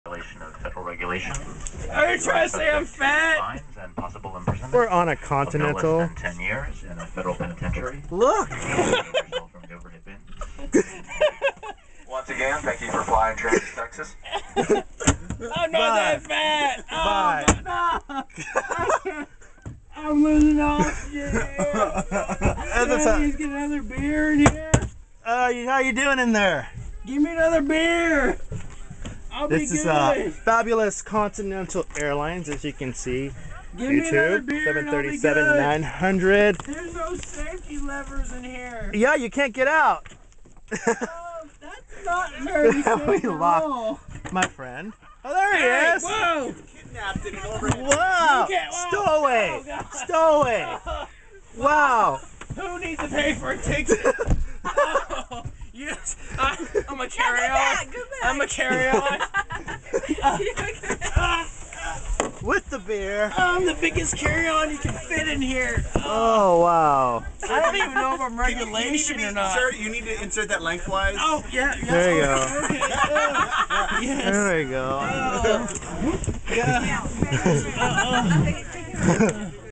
Violation of federal regulations. Are you trying to say I'm fat? Fines and possible imprisonment. We're on a Up to Continental. less than 10 years in a federal penitentiary. Look! From the overhead bin. Once again, thank you for flying Trans Texas. I'm not that fat! Bye. Oh, no! I'm losing oxygen! Please get another beer in here! How you doing in there? Give me another beer! I'll This be is good! fabulous Continental Airlines, as you can see. Give me another YouTube beer and I'll be good. 737-900. There's no safety levers in here! Yeah, you can't get out. That's not very safe We at lost all! my friend. Oh, there he Hey, is! whoa! Wow! You can't- whoa. Stowaway! Oh, God. Stowaway! Wow! Who needs to pay for a ticket? Oh, yes, I'm a carry-on. I'm a carry-on. With the beer. I'm the biggest carry-on you can fit in here. Oh, wow. I don't even know if I'm regulation or not. Sir, you need to insert that lengthwise. Oh, yeah. There you go. Okay. Yes. There we go. Yeah.